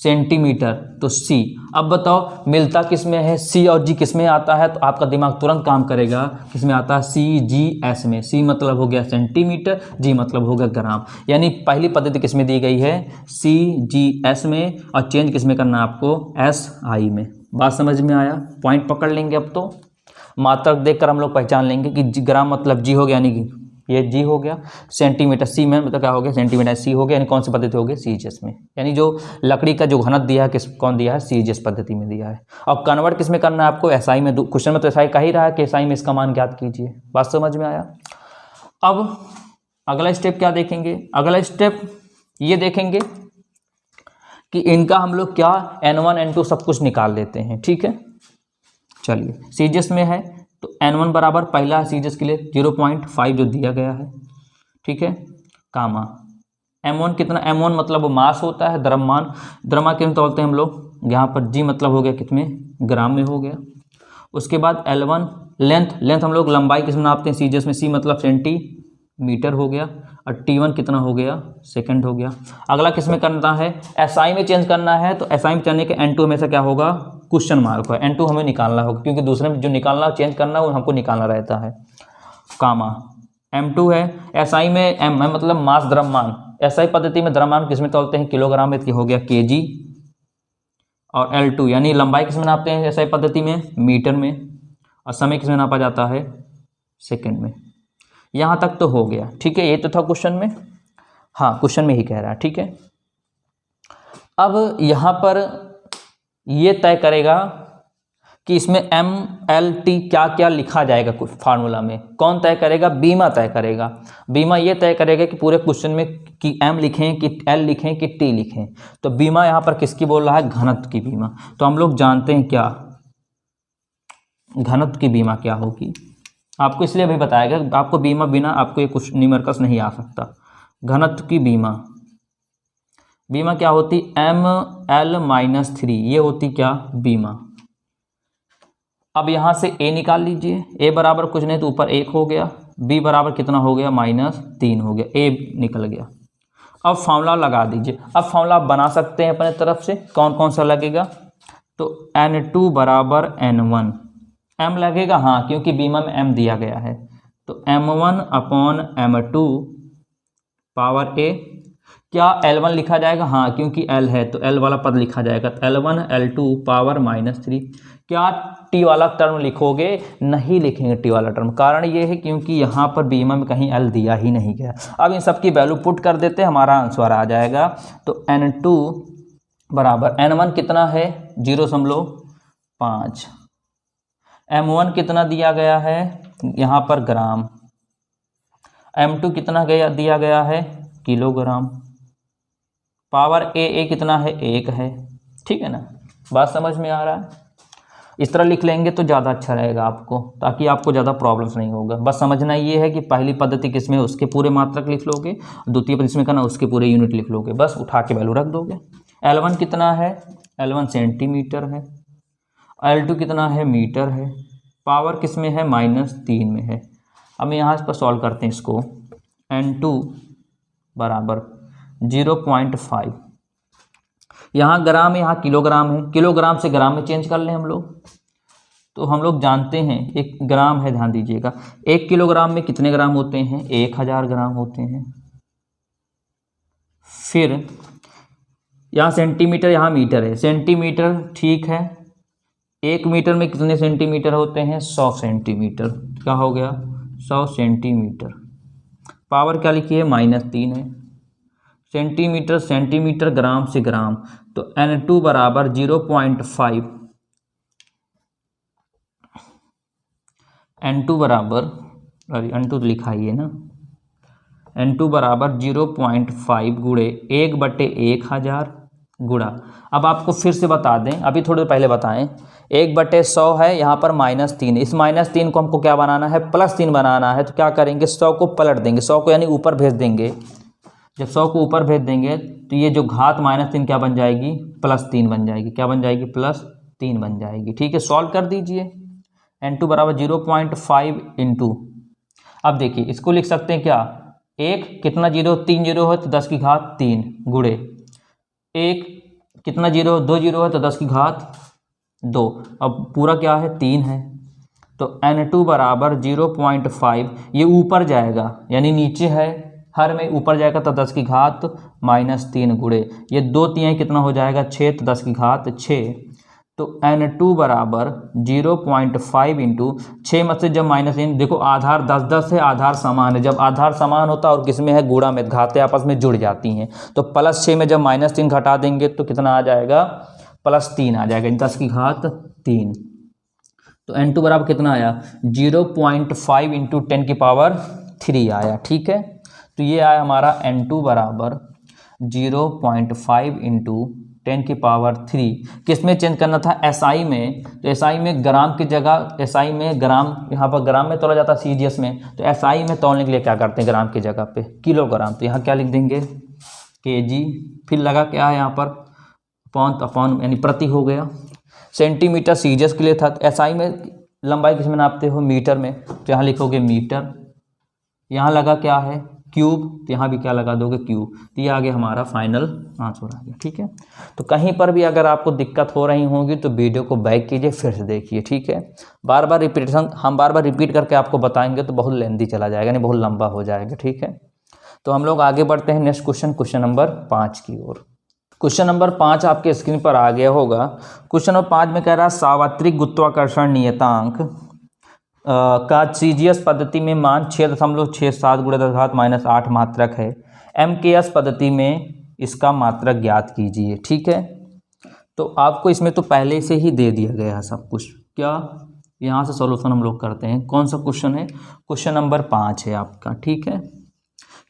सेंटीमीटर तो C। अब बताओ मिलता किस में है, C और G किस में आता है, तो आपका दिमाग तुरंत काम करेगा किस में आता है, CGS में। C मतलब हो गया सेंटीमीटर, G मतलब हो गया ग्राम, यानी पहली पद्धति किस में दी गई है, CGS में, और चेंज किस में करना है आपको, SI में। बात समझ में आया, पॉइंट पकड़ लेंगे। अब तो मात्रक देखकर हम लोग पहचान लेंगे कि ग्राम मतलब G हो गया, यानी कि ये G हो गया, सेंटीमीटर C में मतलब क्या हो गया, सेंटीमीटर C हो गया, यानी कौन सी पद्धति हो गई, CGS में। यानी जो लकड़ी का जो घनत्व दिया है कौन दिया है, CGS पद्धति में दिया है। और कन्वर्ट किस में करना है आपको, SI में। क्वेश्चन में तो SI का ही रहा है कि SI में इसका मान ज्ञात कीजिए। बात समझ में आया। अब अगला स्टेप क्या देखेंगे, अगला स्टेप ये देखेंगे कि इनका हम लोग क्या N1 N2 सब कुछ निकाल लेते हैं, ठीक है। चलिए CGS में है तो N1 बराबर पहला CGS के लिए 0.5 जो दिया गया है, ठीक है, कामा M1 कितना, M1 मतलब वो मास होता है, द्रव्यमान कितने तोलते हैं हम लोग, यहाँ पर G मतलब हो गया कितने ग्राम में हो गया। उसके बाद L1 लेंथ हम लोग लंबाई किस में नापते हैं, CGS में, C मतलब सेंटीमीटर हो गया, और T1 कितना हो गया, सेकंड हो गया। अगला किस में करना है, SI में चेंज करना है। तो SI में चलने के N2 हमेशा क्या होगा, क्वेश्चन मार्क है। N2 हमें निकालना होगा क्योंकि दूसरे में जो निकालना चेंज करना वो हमको निकालना रहता है। कामा M2 है। SI में M है मतलब मास द्रव्यमान। SI पद्धति में द्रव्यमान किस में तोलते हैं, किलोग्राम में, हो गया kg। और L2 यानी लंबाई किस में नापते हैं SI पद्धति में, मीटर में। और समय किस में नापा जाता है, सेकंड में। यहाँ तक तो हो गया, ठीक है। ये तो था क्वेश्चन में, हाँ क्वेश्चन में ही कह रहा है, ठीक है। अब यहाँ पर ये तय करेगा कि इसमें MLT क्या क्या लिखा जाएगा कुछ फार्मूला में। कौन तय करेगा, बीमा तय करेगा। बीमा ये तय करेगा कि पूरे क्वेश्चन में कि M लिखें कि L लिखें कि T लिखें। तो बीमा यहाँ पर किसकी बोल रहा है, घनत्व की बीमा। तो हम लोग जानते हैं क्या, घनत्व की बीमा क्या होगी। आपको इसलिए अभी बताया गया, आपको बीमा बिना आपको ये कुछ न्यूमेरिकल्स नहीं आ सकता। घनत्व की बीमा, बीमा क्या होती, ML-3, ये होती क्या, बीमा। अब यहाँ से A निकाल लीजिए। A बराबर कुछ नहीं तो ऊपर 1 हो गया, B बराबर कितना हो गया, -3 हो गया, A निकल गया। अब फार्मूला लगा दीजिए। अब फार्मूला आप बना सकते हैं अपने तरफ से, कौन कौन सा लगेगा। तो N2 बराबर N1, M लगेगा, हाँ क्योंकि बीमा में M दिया गया है। तो M1 upon M2 power A। क्या L1 लिखा जाएगा, हाँ क्योंकि L है तो L वाला पद लिखा जाएगा। तो L1 L2 पावर -3। क्या T वाला टर्म लिखोगे, नहीं लिखेंगे T वाला टर्म। कारण ये है क्योंकि यहाँ पर बीमा में कहीं L दिया ही नहीं गया। अब इन सब की वैल्यू पुट कर देते हैं, हमारा आंसर आ जाएगा। तो N2 बराबर N1 कितना है, 0.5। M1 कितना दिया गया है यहाँ पर, ग्राम। M2 कितना दिया गया है, किलोग्राम। पावर A कितना है, 1 है, ठीक है ना। बात समझ में आ रहा है। इस तरह लिख लेंगे तो ज़्यादा अच्छा रहेगा आपको, ताकि आपको ज़्यादा प्रॉब्लम्स नहीं होगा। बस समझना ये है कि पहली पद्धति किस में, उसके पूरे मात्रक लिख लोगे, द्वितीय पद्धति में करना उसके पूरे यूनिट लिख लोगे, बस उठा के वैल्यू रख दोगे। L1 कितना है, L1 सेंटीमीटर है। L2 कितना है, मीटर है। पावर किस में है, -3 में है। अब यहाँ पर सॉल्व करते हैं इसको। N2 बराबर 0.5, यहाँ ग्राम यहाँ किलोग्राम है, किलोग्राम से ग्राम में चेंज कर लें हम लोग। तो हम लोग जानते हैं 1 ग्राम है, ध्यान दीजिएगा। 1 किलोग्राम में कितने ग्राम होते हैं, 1000 ग्राम होते हैं। फिर यहाँ सेंटीमीटर, यहाँ मीटर है, सेंटीमीटर ठीक है। 1 मीटर में कितने सेंटीमीटर होते हैं, 100 सेंटीमीटर। क्या हो गया, 100 सेंटीमीटर। पावर क्या लिखी है, -3 है। सेंटीमीटर सेंटीमीटर, ग्राम से ग्राम। तो N2 बराबर 0.5, N2 बराबर, अरे N2 तो लिखा ही है ना, N2 बराबर 0.5 गुणे 1/1000 गुणा। अब आपको फिर से बता दें, अभी थोड़ी देर पहले बताएं, 1/100 है, यहाँ पर -3। इस -3 को हमको क्या बनाना है, +3 बनाना है। तो क्या करेंगे, 100 को पलट देंगे, 100 को यानी ऊपर भेज देंगे। जब 100 को ऊपर भेज देंगे तो ये जो घात -3 क्या बन जाएगी, +3 बन जाएगी। क्या बन जाएगी, +3 बन जाएगी, ठीक है। सॉल्व कर दीजिए। N2 बराबर 0.5 इंटू, अब देखिए इसको लिख सकते हैं क्या, 1 कितना 0, 3 0 है तो 10 की घात 3 गुणे 1 कितना 0, 2 0 है तो 10 की घात 2। अब पूरा क्या है, 3 है। तो N2 बराबर 0.5, ये ऊपर जाएगा यानी नीचे है, हर में ऊपर जाएगा तो 10 की घात -3 गुणे ये 2 तिहाई कितना हो जाएगा, 6, तो 10 की घात 6। तो N2 बराबर 0.5 इंटू 6 में से जब -3, देखो आधार 10-10 है, आधार समान है। जब आधार समान होता है और किस में है, गुणा में, घातें आपस में जुड़ जाती हैं। तो +6 में जब -3 घटा देंगे तो कितना आ जाएगा, +3 आ जाएगा, 10 की घात 3। तो N2 बराबर कितना आया, 0.5 इंटू 10 की पावर 3 आया, ठीक है। तो ये आया हमारा N2 बराबर 0.5 इंटू 10 की पावर 3। किस में चेंज करना था, SI में। तो SI में ग्राम की जगह, SI में ग्राम, यहाँ पर ग्राम में तोला जाता है CGS में। तो SI में तोलने के लिए क्या करते हैं, ग्राम की जगह पे किलोग्राम। तो यहाँ क्या लिख देंगे, kg। फिर लगा क्या है यहाँ पर, अपॉन यानी प्रति हो गया। सेंटीमीटर CGS के लिए था। तो SI में लंबाई किस में नापते हो, मीटर में। तो यहाँ लिखोगे मीटर। यहाँ लगा क्या है, क्यूब, तो यहाँ भी क्या लगा दोगे क्यूब, तो ये आगे हमारा फाइनल आंसर आ गया। ठीक है, तो कहीं पर भी अगर आपको दिक्कत हो रही होगी तो वीडियो को बैक कीजिए, फिर से देखिए। ठीक है, बार बार रिपीटेशन, हम बार बार रिपीट करके आपको बताएंगे तो बहुत लेंदी चला जाएगा, नहीं बहुत लंबा हो जाएगा। ठीक है, तो हम लोग आगे बढ़ते हैं नेक्स्ट क्वेश्चन, क्वेश्चन नंबर 5 की ओर। क्वेश्चन नंबर 5 आपके स्क्रीन पर आ गया होगा। क्वेश्चन नंबर 5 में कह रहा है सार्वत्रिक गुरुत्वाकर्षण नियतांक का सीजीएस पद्धति में मान 6.67 × 10⁻⁸ मात्रक है। एमकेएस पद्धति में इसका मात्रक ज्ञात कीजिए। ठीक है, तो आपको इसमें तो पहले से ही दे दिया गया है सब कुछ। क्या, यहाँ से सॉल्यूशन हम लोग करते हैं। कौन सा क्वेश्चन है, क्वेश्चन नंबर 5 है आपका। ठीक है,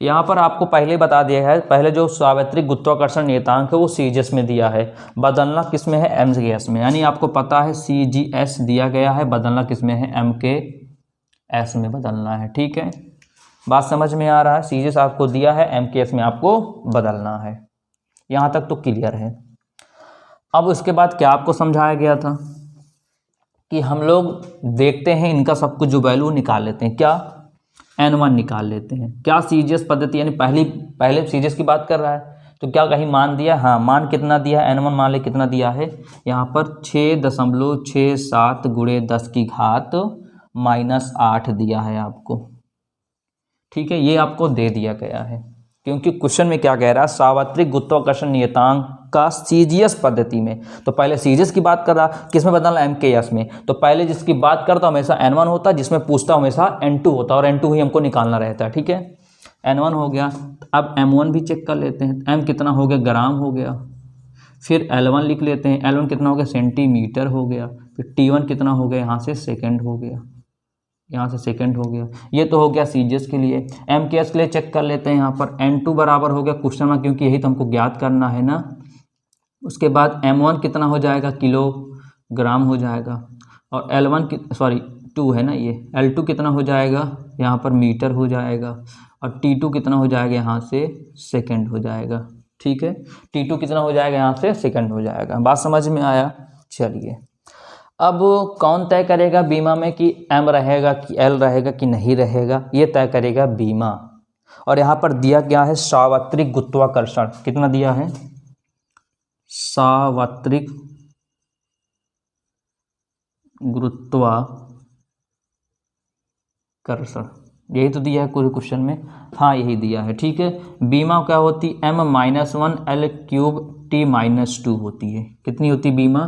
यहाँ पर आपको पहले बता दिया है, पहले जो सार्वत्रिक गुरुत्वाकर्षण नियतांक है वो सीजीएस में दिया है, बदलना किस में है, एमकेएस में। यानी आपको पता है सीजीएस दिया गया है, बदलना किस में है, एमकेएस में बदलना है। ठीक है, बात समझ में आ रहा है। सीजीएस आपको दिया है, एमकेएस में आपको बदलना है। यहाँ तक तो क्लियर है। अब उसके बाद क्या आपको समझाया गया था कि हम लोग देखते हैं इनका सब कुछ जो वैल्यू निकाल लेते हैं। क्या, N1 निकाल लेते हैं। क्या सीजीएस पद्धति, यानी पहले सीजीएस की बात कर रहा है, तो क्या कहीं मान दिया, हाँ मान कितना दिया है, N1 मान ले कितना दिया है, यहाँ पर 6.67 × 10⁻⁸ दिया है आपको। ठीक है, ये आपको दे दिया गया है, क्योंकि क्वेश्चन में क्या कह रहा है, सार्वत्रिक गुरुत्वाकर्षण नियतांक का सीजीएस पद्धति में। तो पहले सीजीएस की बात कर रहा, किस में बदलना, एमकेएस में। तो पहले जिसकी बात करता हमेशा N1 होता, जिसमें पूछता हमेशा N2 होता, और N2 ही हमको निकालना रहता है। ठीक है, N1 हो गया। अब M1 भी चेक कर लेते हैं। M कितना हो गया, ग्राम हो गया। फिर L1 लिख लेते हैं, L1 कितना हो गया, सेंटीमीटर हो गया। फिर T1 कितना हो गया, यहाँ से सेकेंड हो गया, यहाँ से सेकंड हो गया। ये तो हो गया सीजीएस के लिए। एमकेएस के लिए चेक कर लेते हैं। यहाँ पर N2 बराबर हो गया क्वेश्चन में, क्योंकि यही तो हमको ज्ञात करना है ना। उसके बाद M1 कितना हो जाएगा, किलोग्राम हो जाएगा। और L1 की, सॉरी 2 है ना ये, L2 कितना हो जाएगा, यहाँ पर मीटर हो जाएगा। और T2 कितना हो जाएगा, यहाँ से सेकंड हो जाएगा। ठीक है, T2 कितना हो जाएगा, यहाँ से सेकंड हो जाएगा। बात समझ में आया। चलिए, अब कौन तय करेगा बीमा में कि M रहेगा कि L रहेगा कि नहीं रहेगा, ये तय करेगा बीमा। और यहाँ पर दिया क्या है, सार्वत्रिक गुरुत्वाकर्षण। कितना दिया है, सार्वत्रिक गुरुत्वाकर्षण, यही तो दिया है पूरे क्वेश्चन में। हाँ, यही दिया है। ठीक है, बीमा क्या होती, M-1 L³ T-2 होती है। कितनी होती बीमा,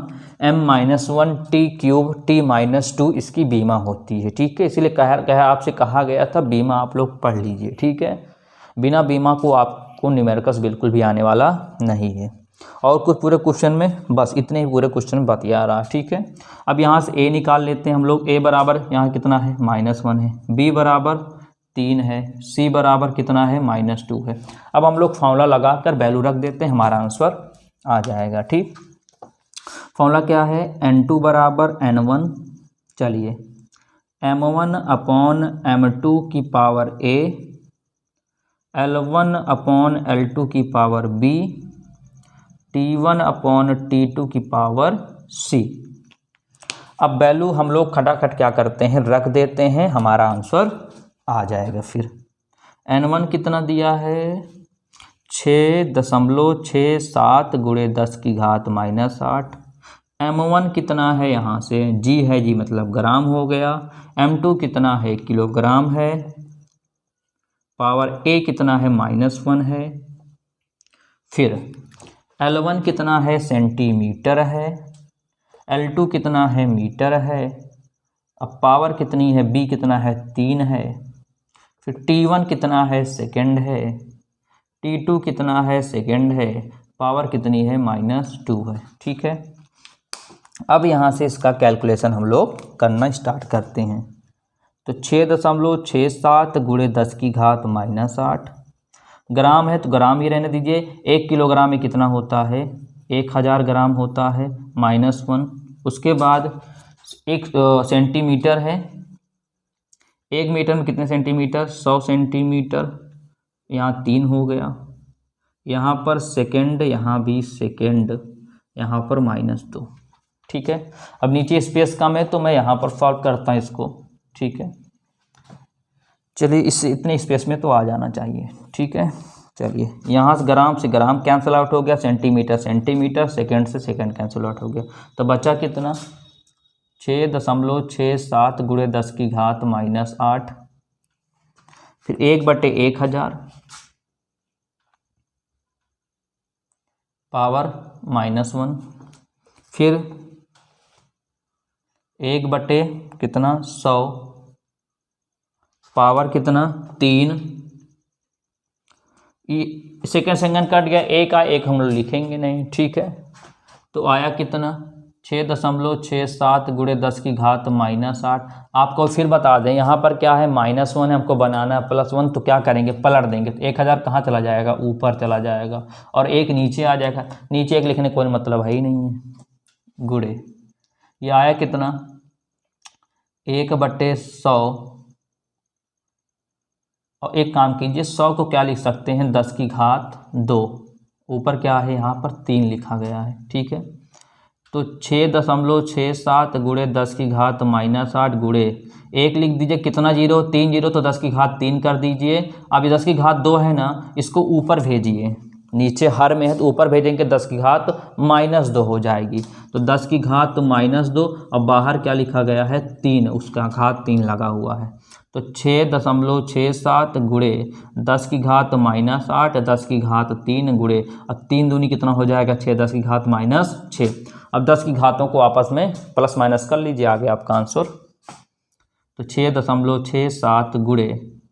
M-1 T³ T-2 इसकी बीमा होती है। ठीक है, इसीलिए आपसे कहा गया था बीमा आप लोग पढ़ लीजिए। ठीक है, बिना बीमा को आपको न्यूमेरिकल्स बिल्कुल भी आने वाला नहीं है। और कुछ पूरे क्वेश्चन में बस इतने ही पूरे क्वेश्चन में बतिया रहा। ठीक है, अब यहाँ से A निकाल लेते हैं हम लोग। A बराबर यहाँ कितना है, -1 है। B बराबर 3 है। C बराबर कितना है, -2 है। अब हम लोग फॉर्मूला लगाकर वैल्यू रख देते हैं, हमारा आंसर आ जाएगा। ठीक, फॉर्मूला क्या है, N2 बराबर N1। चलिए, M1/M2 L1/L2 T1/T2 अब वैल्यू हम लोग खटाखट क्या करते हैं, रख देते हैं, हमारा आंसर आ जाएगा। फिर N1 कितना दिया है, 6.67 × 10⁻⁸। M1 कितना है, यहाँ से G है, G मतलब ग्राम हो गया। M2 कितना है, किलोग्राम है। पावर A कितना है, -1 है। फिर L1 कितना है, सेंटीमीटर है। L2 कितना है, मीटर है। अब पावर कितनी है, B कितना है, 3 है। फिर T1 कितना है, सेकंड है। T2 कितना है, सेकंड है। पावर कितनी है, -2 है। ठीक है, अब यहाँ से इसका कैलकुलेशन हम लोग करना स्टार्ट करते हैं। तो 6.67 × 10⁻⁸ ग्राम है तो ग्राम ही रहने दीजिए। 1 किलोग्राम में कितना होता है, 1000 ग्राम होता है, -1। उसके बाद 1 सेंटीमीटर है, 1 मीटर में कितने सेंटीमीटर, 100 सेंटीमीटर। यहाँ 3 हो गया। यहाँ पर सेकंड, यहाँ भी सेकंड, यहाँ पर -2। ठीक है, अब नीचे स्पेस कम है तो मैं यहाँ पर सॉल्व करता हूँ इसको। ठीक है, चलिए इस इतने स्पेस में तो आ जाना चाहिए, ठीक है। चलिए यहाँ से ग्राम कैंसिल आउट हो गया, सेंटीमीटर सेंटीमीटर, सेकंड से सेकंड कैंसिल आउट हो गया, तो बचा कितना 6.67 गुणे 10 की घात -8, फिर 1/1000 पावर -1, फिर 1/100 कितना 100 पावर कितना 3, सेकंड कट गया, एक आ एक हम लोग लिखेंगे नहीं, ठीक है। तो आया कितना 6.67 गुणे 10 की घात -8। आपको फिर बता दें यहाँ पर क्या है -1 है, हमको बनाना है +1, तो क्या करेंगे पलट देंगे, तो 1000 कहाँ चला जाएगा ऊपर चला जाएगा और एक नीचे आ जाएगा, नीचे एक लिखने कोई मतलब है ही नहीं है, गुणे ये आया कितना 1/100, और एक काम कीजिए 100 को क्या लिख सकते हैं 10 की घात 2, ऊपर क्या है यहाँ पर 3 लिखा गया है, ठीक है। तो 6.67 गुणे 10 की घात -8 गुणे एक लिख दीजिए, कितना जीरो 3 जीरो, तो 10 की घात 3 कर दीजिए। अब ये 10 की घात 2 है ना, इसको ऊपर भेजिए, नीचे हर में है तो ऊपर भेजेंगे 10 की घात -2 हो जाएगी, तो 10 की घात -2 और बाहर क्या लिखा गया है 3, उसका घात 3 लगा हुआ है, तो 6.67 गुणे 10 की घात -8, 10 की घात 3 गुणे, अब 3 दूनी कितना हो जाएगा 6, 10 की घात -6। अब 10 की घातों को आपस में प्लस माइनस कर लीजिए, आ गया आपका आंसर। तो 6.67 गुणे,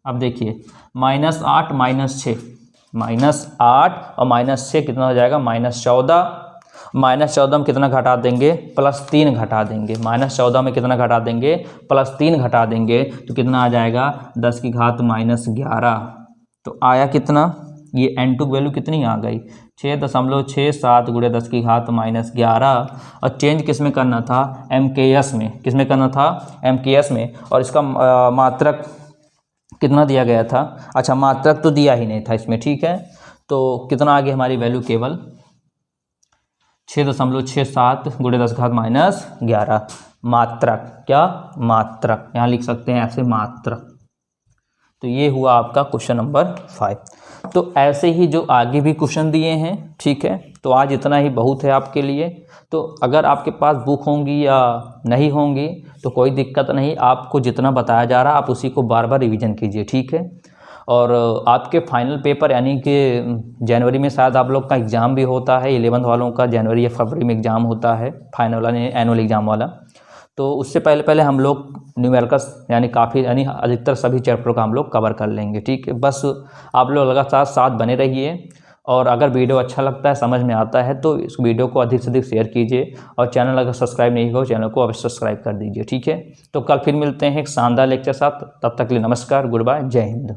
अब देखिए -8 -6, -8 और -6 कितना हो जाएगा -14, -14 में कितना घटा देंगे +3 घटा देंगे, -14 में कितना घटा देंगे +3 घटा देंगे, तो कितना आ जाएगा 10 की घात -11। तो आया कितना, ये n2 वैल्यू कितनी आ गई 6.67 गुणे 10 की घात -11, और चेंज किस में करना था MKS में, किस में करना था MKS में, और इसका मात्रक कितना दिया गया था, अच्छा मात्रक तो दिया ही नहीं था इसमें, ठीक है। तो कितना आ गया हमारी वैल्यू केवल 6.67 गुणे 10 घात -11, मात्रक, क्या मात्रक, यहाँ लिख सकते हैं ऐसे मात्रक। तो ये हुआ आपका क्वेश्चन नंबर 5। तो ऐसे ही जो आगे भी क्वेश्चन दिए हैं, ठीक है। तो आज इतना ही बहुत है आपके लिए। तो अगर आपके पास बुक होंगी या नहीं होंगी तो कोई दिक्कत नहीं, आपको जितना बताया जा रहा है आप उसी को बार बार रिवीजन कीजिए, ठीक है। और आपके फाइनल पेपर यानी कि जनवरी में शायद आप लोग का एग्ज़ाम भी होता है, 11th वालों का जनवरी या फरवरी में एग्ज़ाम होता है फाइनल वाला, एनुअल एग्ज़ाम वाला। तो उससे पहले हम लोग न्यूमेरिकल्स यानी काफ़ी यानी अधिकतर सभी चैप्टरों का हम लोग कवर कर लेंगे, ठीक है। बस आप लोग लगातार साथ बने रहिए, और अगर वीडियो अच्छा लगता है समझ में आता है तो इस वीडियो को अधिक से अधिक शेयर कीजिए, और चैनल अगर सब्सक्राइब नहीं हो चैनल को अवश्य सब्सक्राइब कर दीजिए, ठीक है। तो कल फिर मिलते हैं एक शानदार लेक्चर साथ, तब तक के लिए नमस्कार, गुड बाय, जय हिंद।